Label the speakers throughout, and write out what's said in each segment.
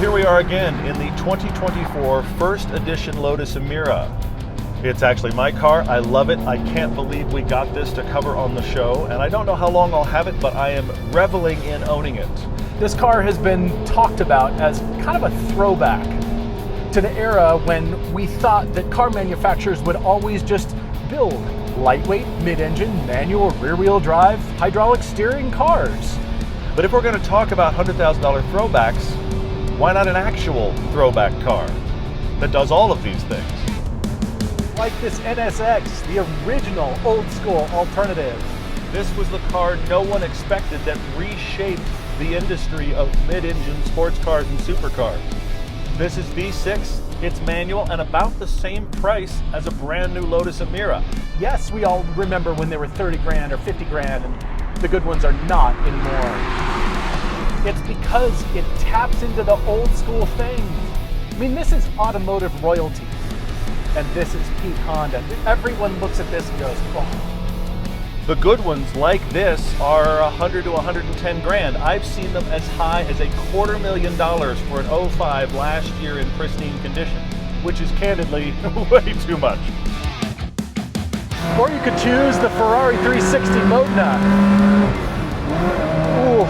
Speaker 1: here we are again in the 2024 first edition Lotus Emira. It's actually my car. I love it. I can't believe we got this to cover on the show, and I don't know how long I'll have it, but I am reveling in owning it.
Speaker 2: This car has been talked about as kind of a throwback to the era when we thought that car manufacturers would always just build lightweight, mid-engine, manual, rear-wheel drive, hydraulic steering cars.
Speaker 1: But if we're going to talk about $100,000 throwbacks, why not an actual throwback car that does all of these things?
Speaker 2: Like this NSX, the original old school alternative.
Speaker 1: This was the car no one expected that reshaped the industry of mid-engine sports cars and supercars. This is V6, it's manual, and about the same price as a brand new Lotus Emira.
Speaker 2: Yes, we all remember when they were 30 grand or 50 grand, and the good ones are not anymore. It's because it taps into the old school thing. I mean, this is automotive royalty, and this is peak Honda. Everyone looks at this and goes, oh.
Speaker 1: The good ones like this are 100 to 110 grand. I've seen them as high as $250,000 for an 05 last year in pristine condition, which is candidly way too much.
Speaker 2: Or you could choose the Ferrari 360 Modena. Ooh,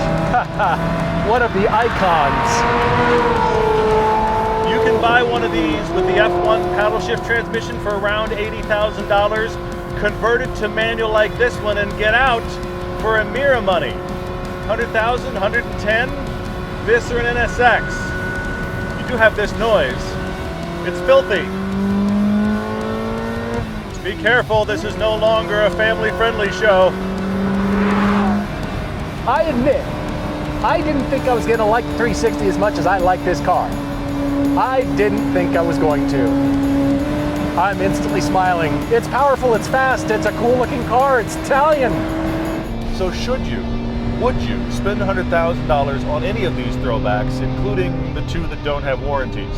Speaker 2: one of the icons.
Speaker 1: You can buy one of these with the F1 paddle shift transmission for around $80,000, convert it to manual like this one, and get out for Emira money. 100,000, 110, this or an NSX. You do have this noise. It's filthy. Be careful, this is no longer a family-friendly show.
Speaker 2: I admit, I didn't think I was going to like the 360 as much as I like this car. I didn't think I was going to. I'm instantly smiling. It's powerful, it's fast, it's a cool-looking car, it's Italian.
Speaker 1: So would you spend $100,000 on any of these throwbacks, including the two that don't have warranties?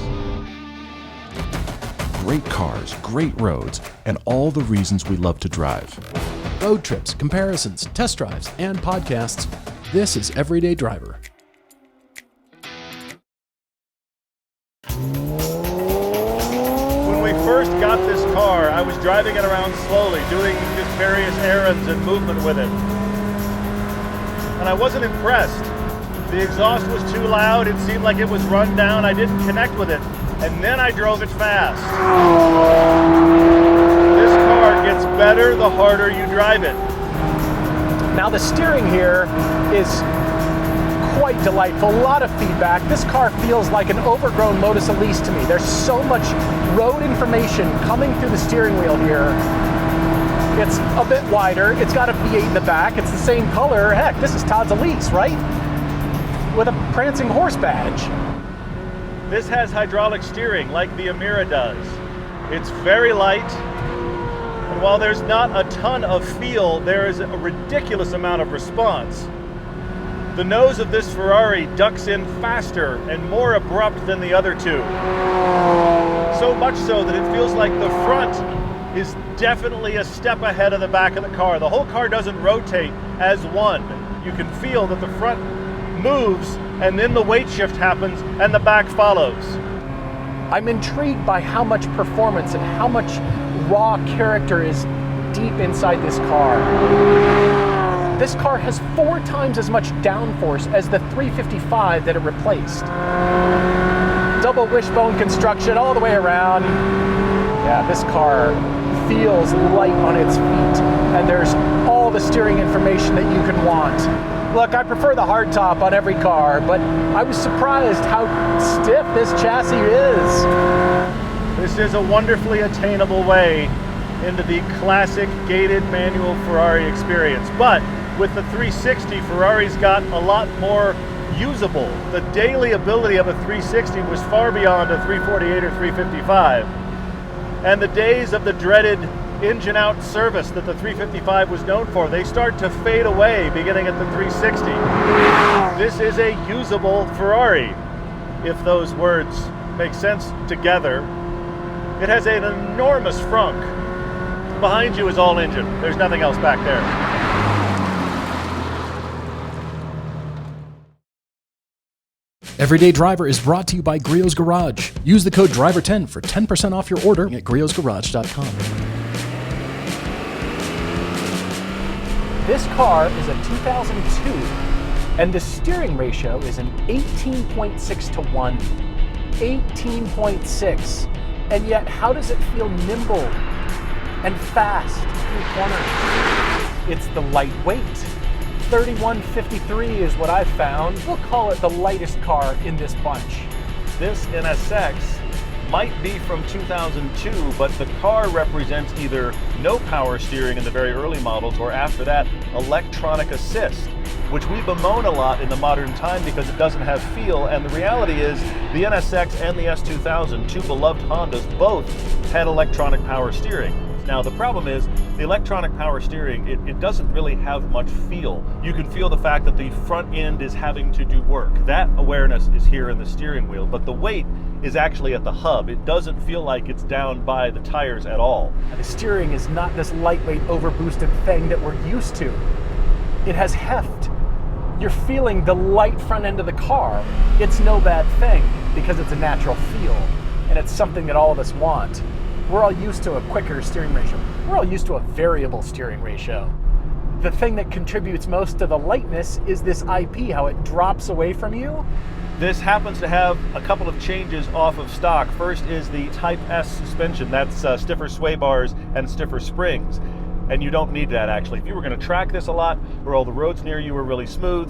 Speaker 3: Great cars, great roads, and all the reasons we love to drive.
Speaker 4: Road trips, comparisons, test drives, and podcasts. This is Everyday Driver.
Speaker 1: When we first got this car, I was driving it around slowly, doing just various errands and movement with it. And I wasn't impressed. The exhaust was too loud, it seemed like it was run down, I didn't connect with it. And then I drove it fast. This car gets better the harder you drive it.
Speaker 2: Now the steering here is quite delightful, a lot of feedback. This car feels like an overgrown Lotus Elise to me. There's so much road information coming through the steering wheel here. It's a bit wider, it's got a V8 in the back, it's the same color. Heck, this is Todd's Elise, right? With a prancing horse badge.
Speaker 1: This has hydraulic steering like the Emira does. It's very light, and while there's not a ton of feel, there is a ridiculous amount of response. The nose of this Ferrari ducks in faster and more abrupt than the other two. So much so that it feels like the front is definitely a step ahead of the back of the car. The whole car doesn't rotate as one. You can feel that the front moves, and then the weight shift happens and the back follows.
Speaker 2: I'm intrigued by how much performance and how much raw character is deep inside this car. This car has 4 times as much downforce as the 355 that it replaced. Double wishbone construction all the way around. Yeah, this car feels light on its feet, and there's all the steering information that you can want. Look, I prefer the hardtop on every car, but I was surprised how stiff this chassis is.
Speaker 1: This is a wonderfully attainable way into the classic gated manual Ferrari experience. But with the 360, Ferrari's got a lot more usable. The daily ability of a 360 was far beyond a 348 or 355. And the days of the dreaded engine out service that the 355 was known for, they start to fade away beginning at the 360. This is a usable Ferrari, if those words make sense together. It has an enormous frunk. Behind you is all engine. There's nothing else back there.
Speaker 4: Everyday Driver is brought to you by Griot's Garage. Use the code DRIVER10 for 10% off your order at griotsgarage.com.
Speaker 2: This car is a 2002, and the steering ratio is an 18.6 to 1. 18.6. And yet, how does it feel nimble and fast through corners? It's the lightweight. 3153 is what I've found. We'll call it the lightest car in this bunch.
Speaker 1: This NSX might be from 2002, but the car represents either no power steering in the very early models, or after that, electronic assist, which we bemoan a lot in the modern time because it doesn't have feel. And the reality is the NSX and the S2000, two beloved Hondas, both had electronic power steering. Now the problem is the electronic power steering, it doesn't really have much feel. You can feel the fact that the front end is having to do work. That awareness is here in the steering wheel, but the weight is actually at the hub. It doesn't feel like it's down by the tires at all.
Speaker 2: The steering is not this lightweight, overboosted thing that we're used to. It has heft. You're feeling the light front end of the car. It's no bad thing because it's a natural feel, and it's something that all of us want. We're all used to a quicker steering ratio. We're all used to a variable steering ratio. The thing that contributes most to the lightness is this IP, how it drops away from you.
Speaker 1: This happens to have a couple of changes off of stock. First is the Type S suspension. That's stiffer sway bars and stiffer springs. And you don't need that, actually. If you were going to track this a lot, or all the roads near you were really smooth,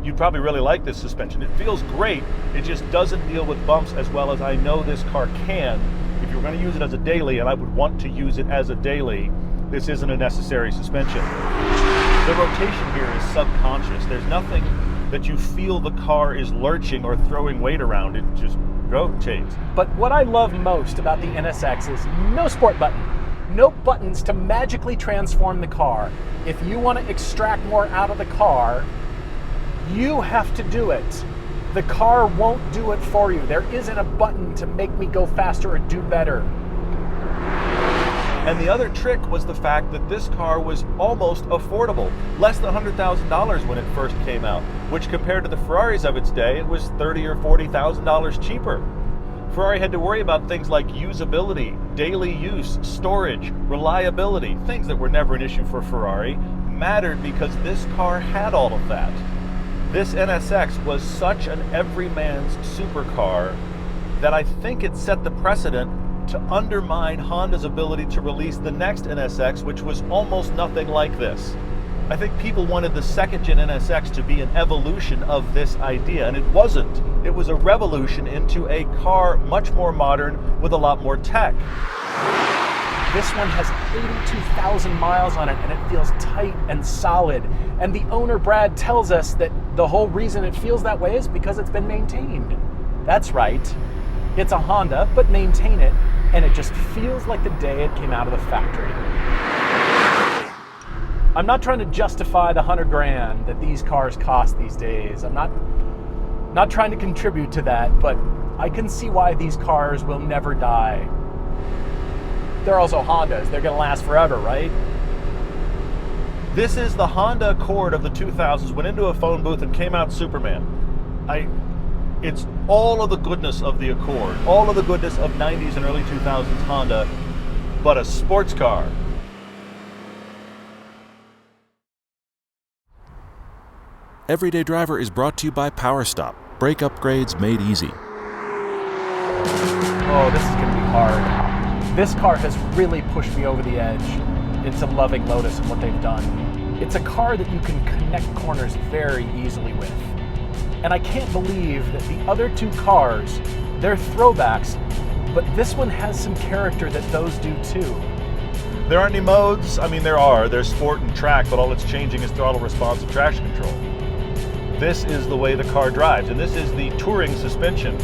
Speaker 1: you'd probably really like this suspension. It feels great. It just doesn't deal with bumps as well as I know this car can. If you were going to use it as a daily, and I would want to use it as a daily, this isn't a necessary suspension. The rotation here is subconscious. There's nothing that you feel the car is lurching or throwing weight around. It just rotates.
Speaker 2: But what I love most about the NSX is no sport button. No buttons to magically transform the car. If you want to extract more out of the car, you have to do it. The car won't do it for you. There isn't a button to make me go faster or do better.
Speaker 1: And the other trick was the fact that this car was almost affordable. Less than $100,000 when it first came out, which compared to the Ferraris of its day, it was $30,000 or $40,000 cheaper. Ferrari had to worry about things like usability, daily use, storage, reliability. Things that were never an issue for Ferrari mattered because this car had all of that. This NSX was such an everyman's supercar that I think it set the precedent to undermine Honda's ability to release the next NSX, which was almost nothing like this. I think people wanted the second-gen NSX to be an evolution of this idea, and it wasn't. It was a revolution into a car much more modern with a lot more tech.
Speaker 2: This one has 82,000 miles on it, and it feels tight and solid. And the owner, Brad, tells us that the whole reason it feels that way is because it's been maintained. That's right. It's a Honda, but maintain it, and it just feels like the day it came out of the factory. I'm not trying to justify the $100,000 that these cars cost these days. I'm not trying to contribute to that, but I can see why these cars will never die. They're also Hondas. They're going to last forever, right?
Speaker 1: This is the Honda Accord of the 2000s. Went into a phone booth and came out Superman. It's all of the goodness of the Accord, all of the goodness of 90s and early 2000s Honda, but a sports car.
Speaker 3: Everyday Driver is brought to you by PowerStop. Brake upgrades made easy.
Speaker 2: Oh, this is going to be hard. This car has really pushed me over the edge into loving Lotus and what they've done. It's a car that you can connect corners very easily with. And I can't believe that the other two cars, they're throwbacks, but this one has some character that those do too.
Speaker 1: There aren't any modes. I mean, there are. There's sport and track, but all it's changing is throttle response and traction control. This is the way the car drives, and this is the touring suspension.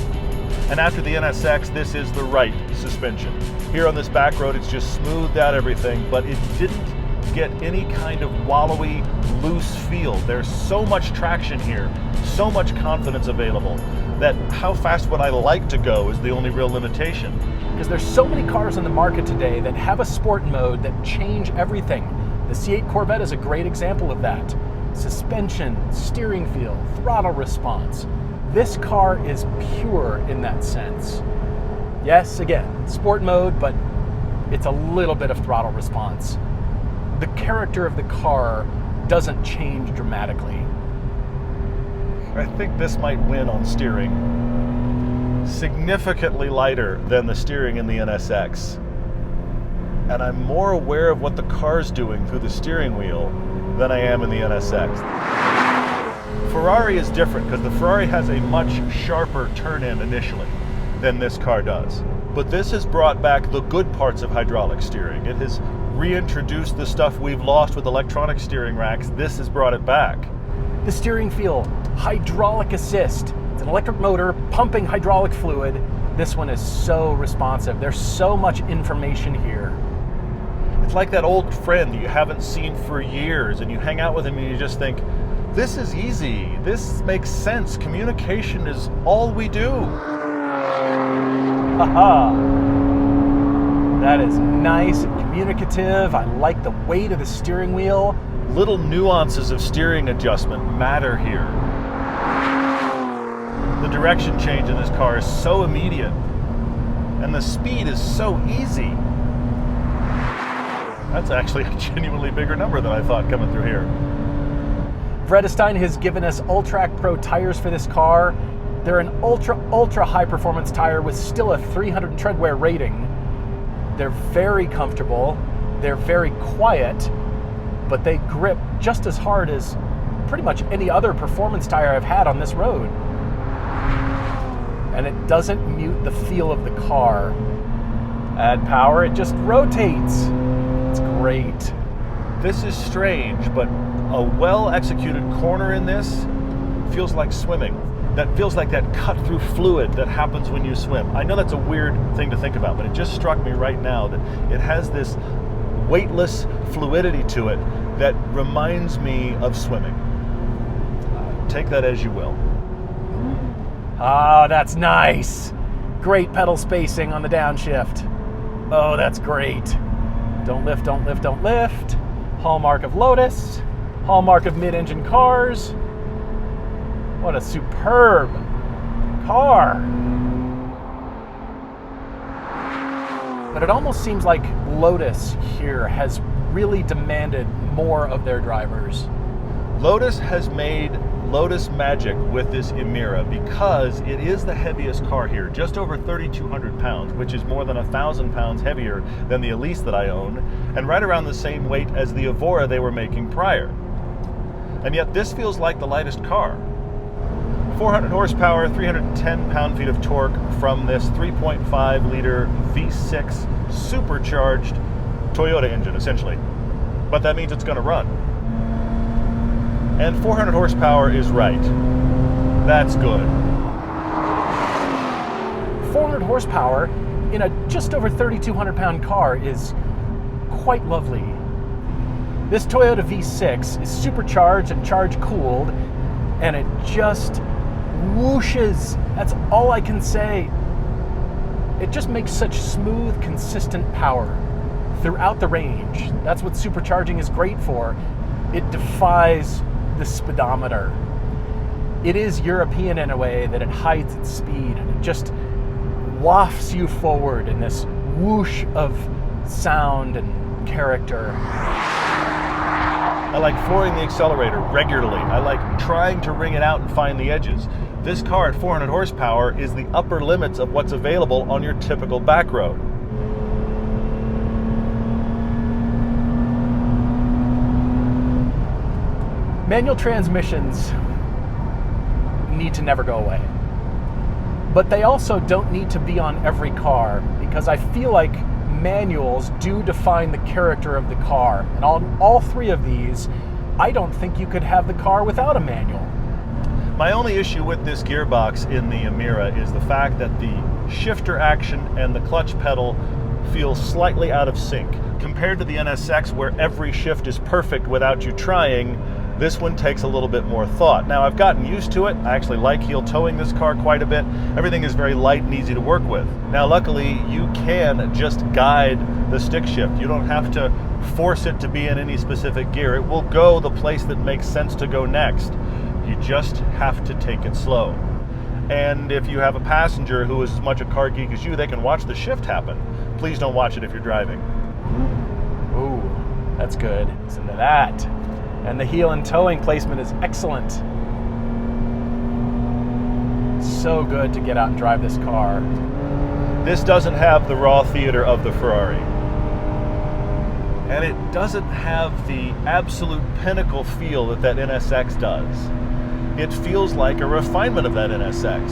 Speaker 1: And after the NSX, this is the right suspension. Here on this back road, it's just smoothed out everything, but it didn't get any kind of wallowy, loose feel. There's so much traction here, so much confidence available, that how fast would I like to go is the only real limitation.
Speaker 2: Because there's so many cars on the market today that have a sport mode that change everything. The C8 Corvette is a great example of that. Suspension, steering feel, throttle response. This car is pure in that sense. Yes, again, sport mode, but it's a little bit of throttle response. The character of the car doesn't change dramatically.
Speaker 1: I think this might win on steering. Significantly lighter than the steering in the NSX. And I'm more aware of what the car's doing through the steering wheel than I am in the NSX. Ferrari is different because the Ferrari has a much sharper turn-in initially than this car does. But this has brought back the good parts of hydraulic steering. It has reintroduced the stuff we've lost with electronic steering racks. This has brought it back.
Speaker 2: The steering feel, hydraulic assist. It's an electric motor pumping hydraulic fluid. This one is so responsive. There's so much information here.
Speaker 1: It's like that old friend you haven't seen for years, and you hang out with him and you just think, this is easy, this makes sense, communication is all we do.
Speaker 2: Haha. That is nice and communicative. I like the weight of the steering wheel.
Speaker 1: Little nuances of steering adjustment matter here. The direction change in this car is so immediate, and the speed is so easy. That's actually a genuinely bigger number than I thought coming through here.
Speaker 2: Vredestein has given us Ultrac Pro tires for this car. They're an ultra high performance tire with still a 300 tread wear rating. They're very comfortable, they're very quiet, but they grip just as hard as pretty much any other performance tire I've had on this road. And it doesn't mute the feel of the car. Add power, it just rotates. It's great.
Speaker 1: This is strange, but a well-executed corner in this feels like swimming. That feels like that cut-through fluid that happens when you swim. I know that's a weird thing to think about, but it just struck me right now that it has this weightless fluidity to it that reminds me of swimming. Take that as you will.
Speaker 2: Oh, that's nice. Great pedal spacing on the downshift. Oh, that's great. Don't lift, don't lift, don't lift. Hallmark of Lotus. Hallmark of mid-engine cars. What a superb car. But it almost seems like Lotus here has really demanded more of their drivers.
Speaker 1: Lotus has made Lotus magic with this Emira because it is the heaviest car here, just over 3,200 pounds, which is more than 1,000 pounds heavier than the Elise that I own, and right around the same weight as the Evora they were making prior. And yet this feels like the lightest car. 400 horsepower, 310 pound-feet of torque from this 3.5 liter V6 supercharged Toyota engine, essentially. But that means it's going to run. And 400 horsepower is right. That's good.
Speaker 2: 400 horsepower in a just over 3,200 pound car is quite lovely. This Toyota V6 is supercharged and charge cooled, and it just whooshes. That's all I can say. It just makes such smooth, consistent power throughout the range. That's what supercharging is great for. It defies the speedometer. It is European in a way that it hides its speed, and it just wafts you forward in this whoosh of sound and character.
Speaker 1: I like flooring the accelerator regularly. I like trying to wring it out and find the edges. This car at 400 horsepower is the upper limits of what's available on your typical back road.
Speaker 2: Manual transmissions need to never go away. But they also don't need to be on every car, because I feel like manuals do define the character of the car. And on all three of these, I don't think you could have the car without a manual.
Speaker 1: My only issue with this gearbox in the Emira is the fact that the shifter action and the clutch pedal feel slightly out of sync. Compared to the NSX, where every shift is perfect without you trying, this one takes a little bit more thought. Now, I've gotten used to it. I actually like heel towing this car quite a bit. Everything is very light and easy to work with. Now, luckily, you can just guide the stick shift. You don't have to force it to be in any specific gear. It will go the place that makes sense to go next. You just have to take it slow. And if you have a passenger who is as much a car geek as you, they can watch the shift happen. Please don't watch it if you're driving.
Speaker 2: Ooh, that's good. Listen to that. And the heel and towing placement is excellent. So good to get out and drive this car.
Speaker 1: This doesn't have the raw theater of the Ferrari. And it doesn't have the absolute pinnacle feel that that NSX does. It feels like a refinement of that NSX.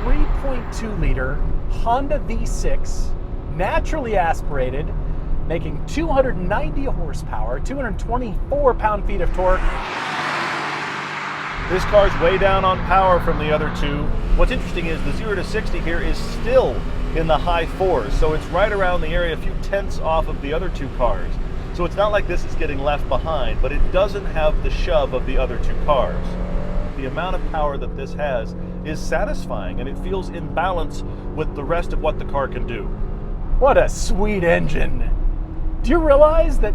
Speaker 2: 3.2 liter Honda V6, naturally aspirated, making 290 horsepower, 224 pound-feet of torque.
Speaker 1: This car's way down on power from the other two. What's interesting is the 0 to 60 here is still in the high 4s, so it's right around the area, a few tenths off of the other two cars. So it's not like this is getting left behind, but it doesn't have the shove of the other two cars. The amount of power that this has is satisfying, and it feels in balance with the rest of what the car can do.
Speaker 2: What a sweet engine. Do you realize that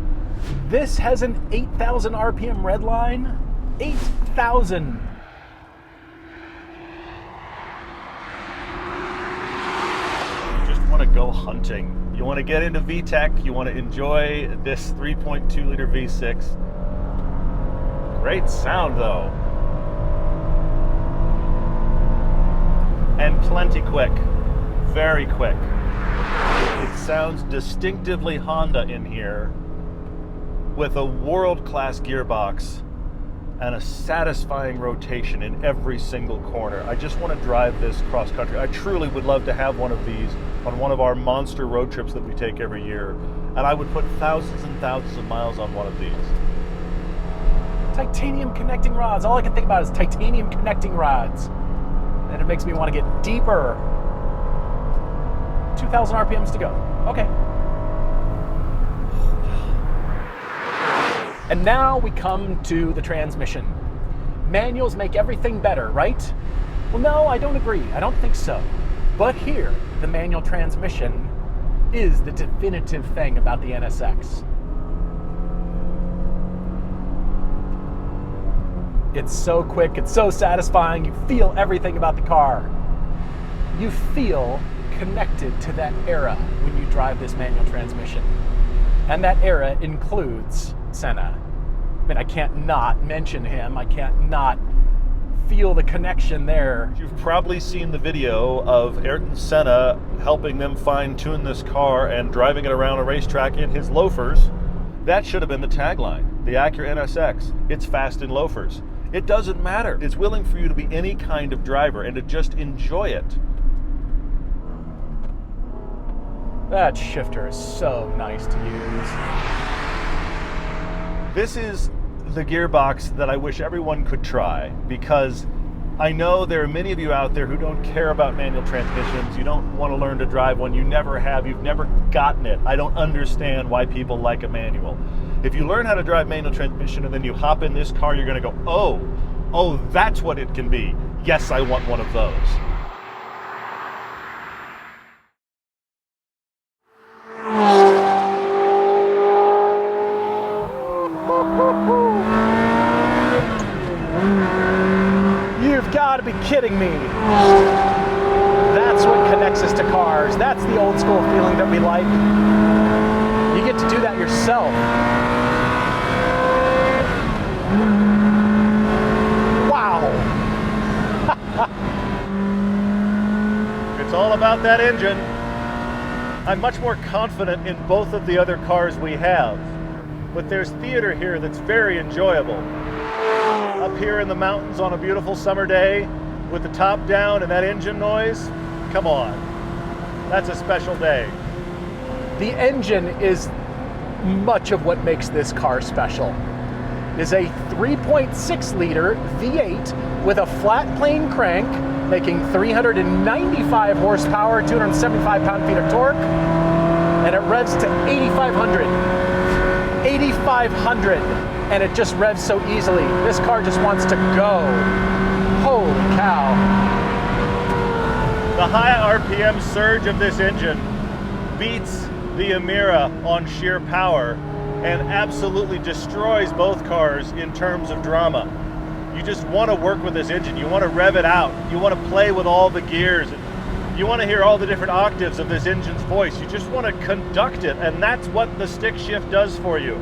Speaker 2: this has an 8,000 RPM redline? 8,000.
Speaker 1: You just want to go hunting. You want to get into VTec. You want to enjoy this 3.2 liter V6. Great sound though. And plenty quick. Very quick. It sounds distinctively Honda in here with a world-class gearbox and a satisfying rotation in every single corner. I just want to drive this cross country. I truly would love to have one of these on one of our monster road trips that we take every year. And I would put thousands and thousands of miles on one of these.
Speaker 2: Titanium connecting rods. All I can think about is titanium connecting rods. And it makes me want to get deeper. 2,000 RPMs to go. Okay. And now we come to the transmission. Manuals make everything better, right? Well, no, I don't agree. I don't think so. But here, the manual transmission is the definitive thing about the NSX. It's so quick, it's so satisfying, you feel everything about the car. You feel connected to that era when you drive this manual transmission. And that era includes Senna. I mean, I can't not mention him. I can't not feel the connection there.
Speaker 1: You've probably seen the video of Ayrton Senna helping them fine-tune this car and driving it around a racetrack in his loafers. That should have been the tagline. The Acura NSX, it's fast in loafers. It doesn't matter. It's willing for you to be any kind of driver and to just enjoy it.
Speaker 2: That shifter is so nice to use.
Speaker 1: This is the gearbox that I wish everyone could try, because I know there are many of you out there who don't care about manual transmissions. You don't want to learn to drive one. You never have. You've never gotten it. I don't understand why people like a manual. If you learn how to drive manual transmission and then you hop in this car, you're going to go, oh, that's what it can be. Yes, I want one of those.
Speaker 2: You've got to be kidding me. That's what connects us to cars. That's the old school feeling that we like. You get to do that yourself. Wow.
Speaker 1: It's all about that engine. I'm much more confident in both of the other cars we have, but there's theater here that's very enjoyable. Up here in the mountains on a beautiful summer day with the top down and that engine noise, come on, that's a special day.
Speaker 2: The engine is much of what makes this car special. It is a 3.6 liter V8 with a flat plane crank, making 395 horsepower, 275 pound-feet of torque, and it revs to 8,500. 8,500, and it just revs so easily. This car just wants to go. Holy cow.
Speaker 1: The high RPM surge of this engine beats the Emira on sheer power, and absolutely destroys both cars in terms of drama. You just want to work with this engine. You want to rev it out. You want to play with all the gears. You want to hear all the different octaves of this engine's voice. You just want to conduct it, and that's what the stick shift does for you.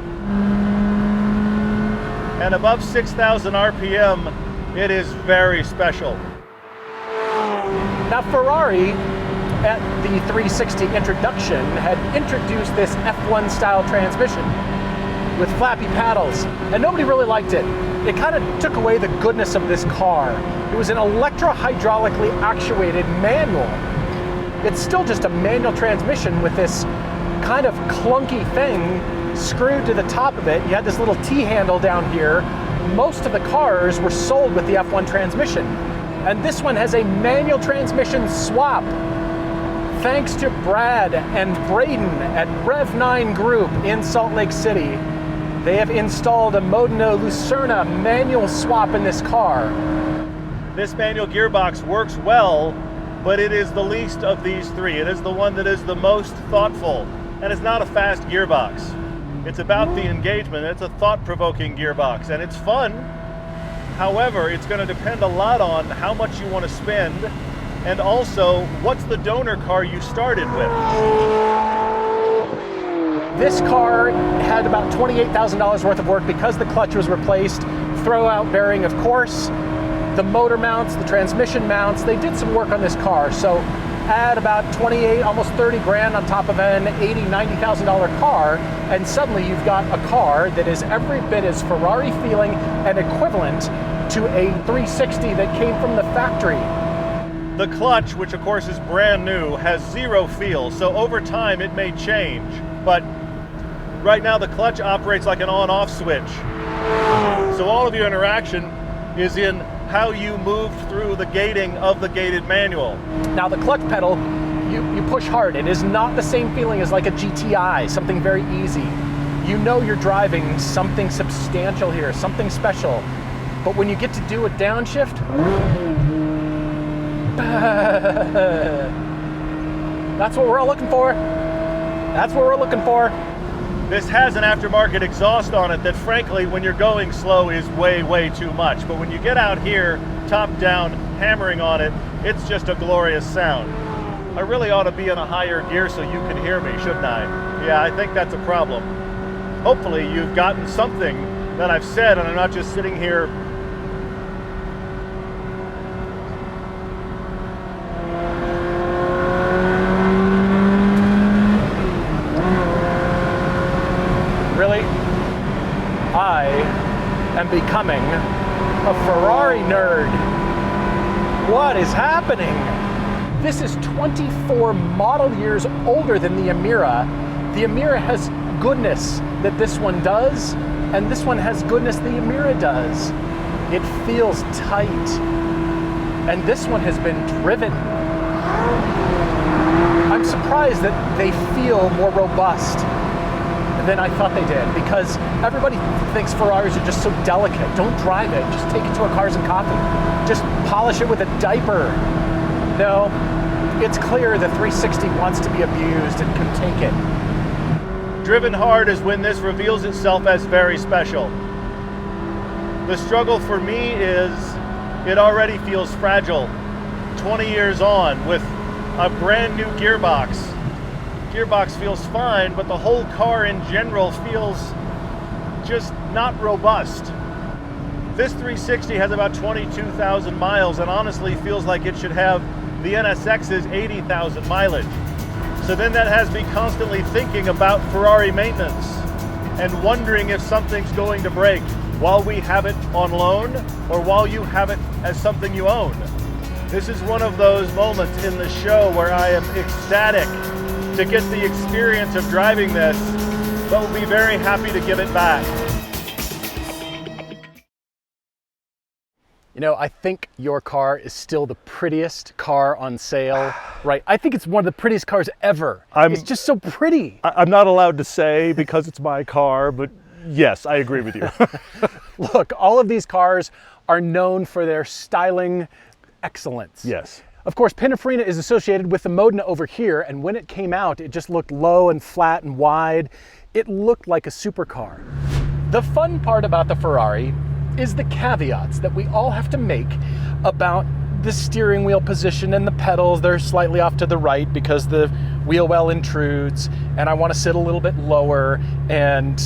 Speaker 1: And above 6,000 RPM, it is very special.
Speaker 2: Now Ferrari, at the 360 introduction, had introduced this F1 style transmission with flappy paddles, and nobody really liked it. It kind of took away the goodness of this car. It was an electro-hydraulically actuated manual. It's still just a manual transmission with this kind of clunky thing screwed to the top of it. You had this little T-handle down here. Most of the cars were sold with the F1 transmission. And this one has a manual transmission swap. Thanks to Brad and Braden at Rev9 Group in Salt Lake City, they have installed a Modena Lucerna manual swap in this car.
Speaker 1: This manual gearbox works well, but it is the least of these three. It is the one that is the most thoughtful, and it's not a fast gearbox. It's about the engagement. It's a thought-provoking gearbox, and it's fun. However, it's going to depend a lot on how much you want to spend, and also what's the donor car you started with.
Speaker 2: This car had about $28,000 worth of work because the clutch was replaced, throw-out bearing, of course, the motor mounts, the transmission mounts. They did some work on this car, so add about 28, almost 30 grand on top of an $80,000, $90,000 car, and suddenly you've got a car that is every bit as Ferrari feeling and equivalent to a 360 that came from the factory.
Speaker 1: The clutch, which of course is brand new, has zero feel, so over time it may change, but right now the clutch operates like an on-off switch. So all of your interaction is in how you moved through the gating of the gated manual.
Speaker 2: Now the clutch pedal, you push hard. It is not the same feeling as like a GTI, something very easy. You know you're driving something substantial here, something special. But when you get to do a downshift, that's what we're all looking for. That's what we're looking for.
Speaker 1: This has an aftermarket exhaust on it that frankly, when you're going slow, is way, way too much. But when you get out here, top down, hammering on it, it's just a glorious sound. I really ought to be in a higher gear so you can hear me, shouldn't I? Yeah, I think that's a problem. Hopefully you've gotten something that I've said and I'm not just sitting here
Speaker 2: am becoming a Ferrari nerd. What is happening? This is 24 model years older than the Emira. The Emira has goodness that this one does, and this one has goodness the Emira does. It feels tight, and this one has been driven. I'm surprised that they feel more robust than I thought they did, because everybody thinks Ferraris are just so delicate. Don't drive it, just take it to a Cars and Coffee. Just polish it with a diaper. No, it's clear the 360 wants to be abused and can take it.
Speaker 1: Driven hard is when this reveals itself as very special. The struggle for me is it already feels fragile. 20 years on with a brand new gearbox. Gearbox feels fine, but the whole car in general feels just not robust. This 360 has about 22,000 miles and honestly feels like it should have the NSX's 80,000 mileage. So then that has me constantly thinking about Ferrari maintenance and wondering if something's going to break while we have it on loan or while you have it as something you own. This is one of those moments in the show where I am ecstatic to get the experience of driving this, but will be very happy to give it back.
Speaker 2: You know, I think your car is still the prettiest car on sale, right? I think it's one of the prettiest cars ever. It's just so pretty.
Speaker 1: I'm not allowed to say because it's my car, but yes, I agree with you.
Speaker 2: Look, all of these cars are known for their styling excellence.
Speaker 1: Yes.
Speaker 2: Of course, Pininfarina is associated with the Modena over here, and when it came out, it just looked low and flat and wide. It looked like a supercar. The fun part about the Ferrari is the caveats that we all have to make about the steering wheel position and the pedals. They're slightly off to the right because the wheel well intrudes, and I want to sit a little bit lower, and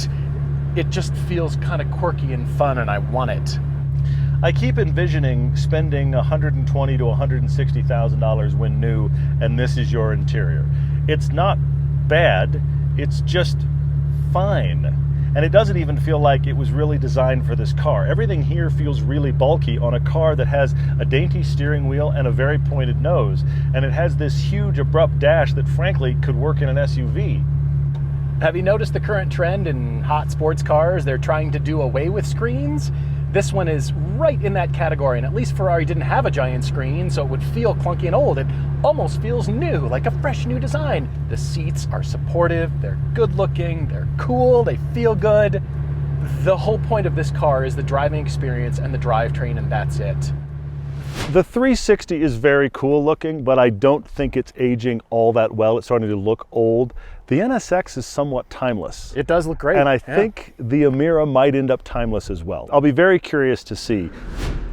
Speaker 2: it just feels kind of quirky and fun, and I want it.
Speaker 1: I keep envisioning spending $120,000 to $160,000 when new, and this is your interior. It's not bad, it's just fine. And it doesn't even feel like it was really designed for this car. Everything here feels really bulky on a car that has a dainty steering wheel and a very pointed nose. And it has this huge abrupt dash that frankly could work in an SUV.
Speaker 2: Have you noticed the current trend in hot sports cars? They're trying to do away with screens. This one is right in that category, and at least Ferrari didn't have a giant screen, so it would feel clunky and old. It almost feels new, like a fresh new design. The seats are supportive, they're good looking, they're cool, they feel good. The whole point of this car is the driving experience and the drivetrain, and that's it.
Speaker 1: The 360 is very cool looking, but I don't think it's aging all that well. It's starting to look old. The NSX is somewhat timeless.
Speaker 2: It does look great.
Speaker 1: And I think the Emira might end up timeless as well. I'll be very curious to see.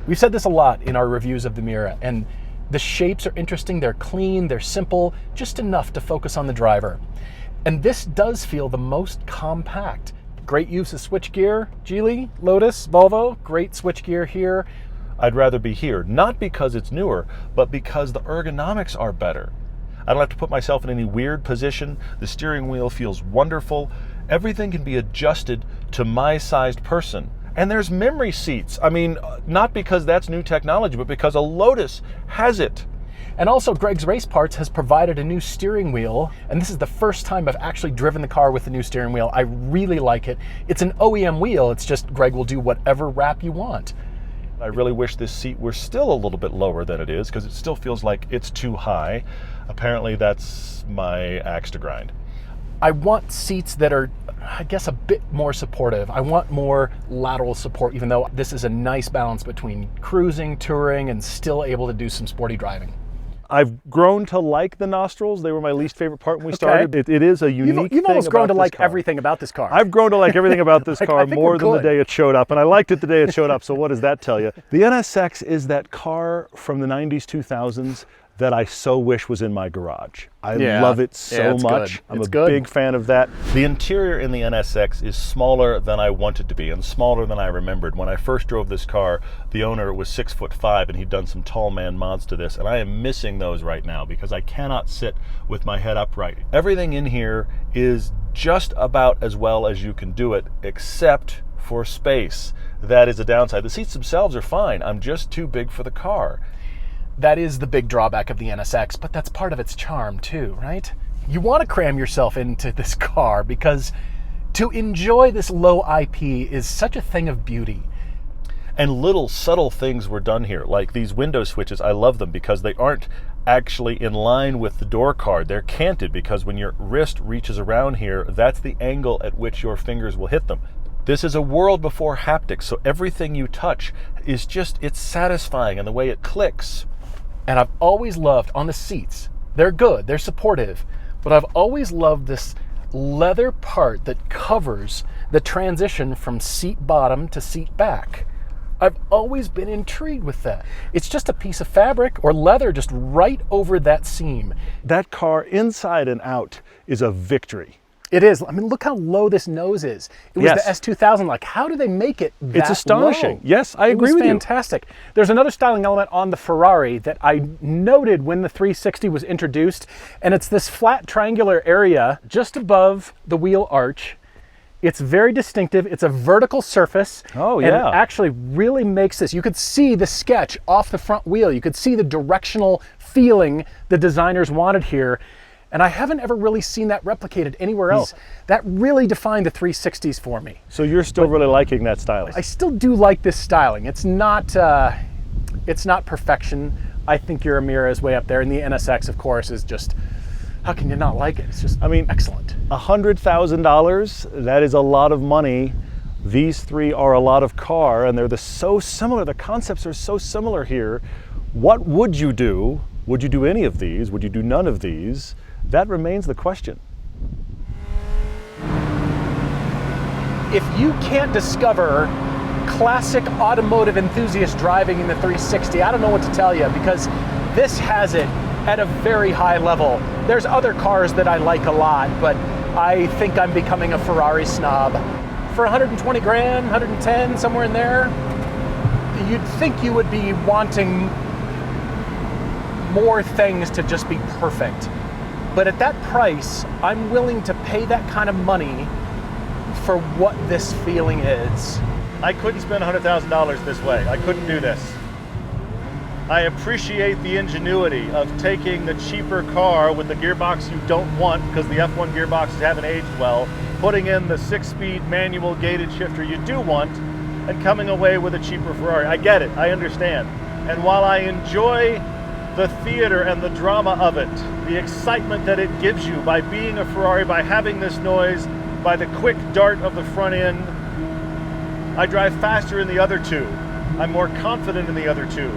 Speaker 2: We've said this a lot in our reviews of the Emira, and the shapes are interesting, they're clean, they're simple, just enough to focus on the driver. And this does feel the most compact. Great use of switchgear, Geely, Lotus, Volvo, great switchgear here.
Speaker 1: I'd rather be here, not because it's newer, but because the ergonomics are better. I don't have to put myself in any weird position. The steering wheel feels wonderful. Everything can be adjusted to my sized person. And there's memory seats. I mean, not because that's new technology, but because a Lotus has it.
Speaker 2: And also, Greg's Race Parts has provided a new steering wheel, and this is the first time I've actually driven the car with the new steering wheel. I really like it. It's an OEM wheel. It's just Greg will do whatever wrap you want.
Speaker 1: I really wish this seat were still a little bit lower than it is, because it still feels like it's too high. Apparently that's my axe to grind.
Speaker 2: I want seats that are, I guess, a bit more supportive. I want more lateral support, even though this is a nice balance between cruising, touring, and still able to do some sporty driving.
Speaker 1: I've grown to like the nostrils. They were my least favorite part when we started. It is a unique thing.
Speaker 2: You've almost grown to like
Speaker 1: car.
Speaker 2: everything about this car.
Speaker 1: I've grown to like everything about this car more than the
Speaker 2: good.
Speaker 1: day it showed up. And I liked it the day it showed up, so what does that tell you? The NSX is that car from the 90s, 2000s that I so wish was in my garage. I love it so much.
Speaker 2: Good.
Speaker 1: I'm a big fan of that. The interior in the NSX is smaller than I wanted to be and smaller than I remembered. When I first drove this car, the owner was 6'5" and he'd done some tall man mods to this, and I am missing those right now because I cannot sit with my head upright. Everything in here is just about as well as you can do it, except for space. That is a downside. The seats themselves are fine. I'm just too big for the car.
Speaker 2: That is the big drawback of the NSX, but that's part of its charm too, right? You want to cram yourself into this car because to enjoy this low IP is such a thing of beauty.
Speaker 1: And little subtle things were done here, like these window switches. I love them because they aren't actually in line with the door card. They're canted because when your wrist reaches around here, that's the angle at which your fingers will hit them. This is a world before haptics, so everything you touch is just, it's satisfying in the way it clicks.
Speaker 2: And I've always loved on the seats, they're good, they're supportive, but I've always loved this leather part that covers the transition from seat bottom to seat back. I've always been intrigued with that. It's just a piece of fabric or leather just right over that seam.
Speaker 1: That car inside and out is a victory.
Speaker 2: It is. I mean, look how low this nose is. It was the S2000. Like, how do they make it that
Speaker 1: It's astonishing.
Speaker 2: low?
Speaker 1: Yes, I agree with you.
Speaker 2: It was fantastic. There's another styling element on the Ferrari that I noted when the 360 was introduced, and it's this flat triangular area just above the wheel arch. It's very distinctive. It's a vertical surface.
Speaker 1: Oh,
Speaker 2: and
Speaker 1: yeah.
Speaker 2: it actually really makes this. You could see the sketch off the front wheel. You could see the directional feeling the designers wanted here. And I haven't ever really seen that replicated anywhere else. That really defined the 360s for me.
Speaker 1: So you're still really liking that styling?
Speaker 2: I still do like this styling. It's not perfection. I think your Emira is way up there, and the NSX, of course, is just, how can you not like it? It's just, I mean, excellent.
Speaker 1: $100,000, that is a lot of money. These three are a lot of car, and they're so similar. The concepts are so similar here. What would you do? Would you do any of these? Would you do none of these? That remains the question.
Speaker 2: if you can't discover classic automotive enthusiast driving in the 360, I don't know what to tell you, because this has it at a very high level. There's other cars that I like a lot, but I think I'm becoming a Ferrari snob. For 120 grand, 110, somewhere in there, you'd think you would be wanting more things to just be perfect. But at that price, I'm willing to pay that kind of money for what this feeling is.
Speaker 1: I couldn't spend $100,000 this way. I couldn't do this. I appreciate the ingenuity of taking the cheaper car with the gearbox you don't want because the F1 gearboxes haven't aged well, putting in the 6-speed manual gated shifter you do want, and coming away with a cheaper Ferrari. I get it, I understand. And while I enjoy the theater and the drama of it, the excitement that it gives you by being a Ferrari, by having this noise, by the quick dart of the front end, I drive faster in the other two. I'm more confident in the other two.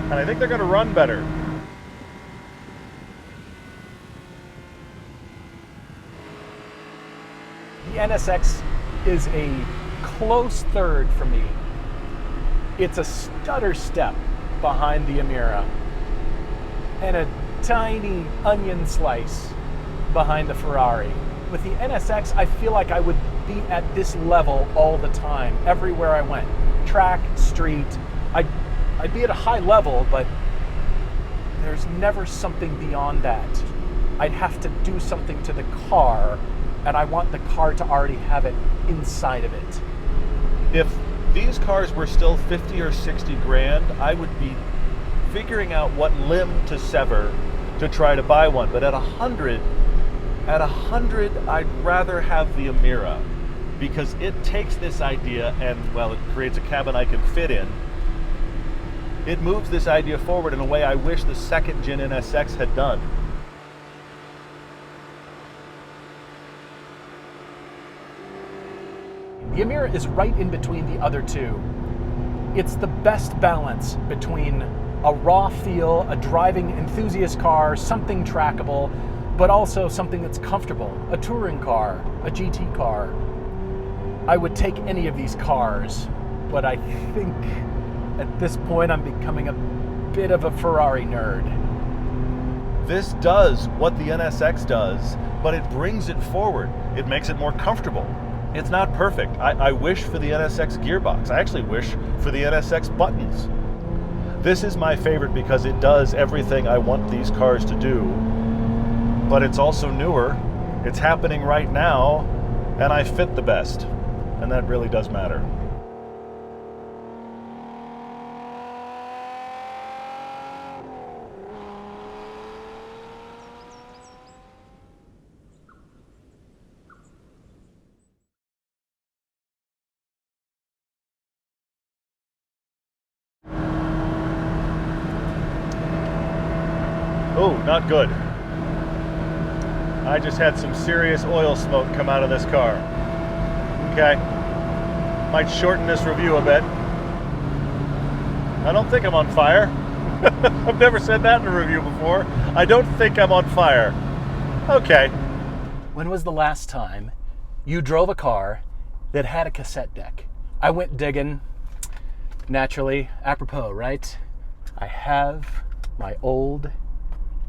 Speaker 1: And I think they're going to run better.
Speaker 2: The NSX is a close third for me. It's a stutter step behind the Emira and a tiny onion slice behind the Ferrari. With the NSX, I feel like I would be at this level all the time, everywhere I went. Track, street, I'd be at a high level, but there's never something beyond that. I'd have to do something to the car, and I want the car to already have it inside of it.
Speaker 1: If these cars were still 50 or 60 grand, I would be figuring out what limb to sever to try to buy one. But at 100, I'd rather have the Emira, because it takes this idea and, well, it creates a cabin I can fit in. It moves this idea forward in a way I wish the second gen NSX had done.
Speaker 2: The Emira is right in between the other two. It's the best balance between a raw feel, a driving enthusiast car, something trackable, but also something that's comfortable, a touring car, a GT car. I would take any of these cars, but I think at this point I'm becoming a bit of a Ferrari nerd.
Speaker 1: This does what the NSX does, but it brings it forward. It makes it more comfortable. It's not perfect. I wish for the NSX gearbox. I actually wish for the NSX buttons. This is my favorite because it does everything I want these cars to do, but it's also newer. It's happening right now, and I fit the best, and that really does matter. Oh, not good. I just had some serious oil smoke come out of this car. Okay. Might shorten this review a bit. I don't think I'm on fire. I've never said that in a review before. I don't think I'm on fire. Okay.
Speaker 2: When was the last time you drove a car that had a cassette deck? I went digging, naturally, apropos, right? I have my old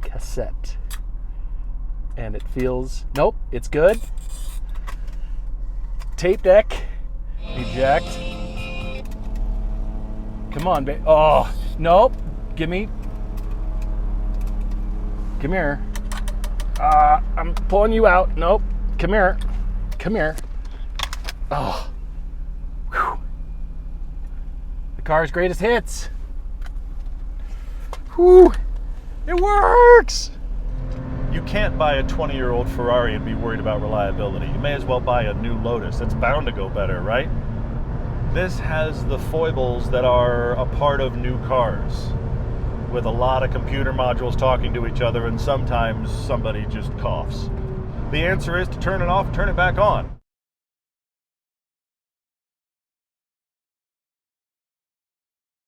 Speaker 2: cassette, and it feels, nope, it's good. Tape deck, eject. Come on, babe. Oh, nope, come here. I'm pulling you out. Nope, come here. Oh, whew. The car's greatest hits. Whew. It works!
Speaker 1: You can't buy a 20-year-old Ferrari and be worried about reliability. You may as well buy a new Lotus. It's bound to go better, right? This has the foibles that are a part of new cars, with a lot of computer modules talking to each other, and sometimes somebody just coughs. The answer is to turn it off, turn it back on.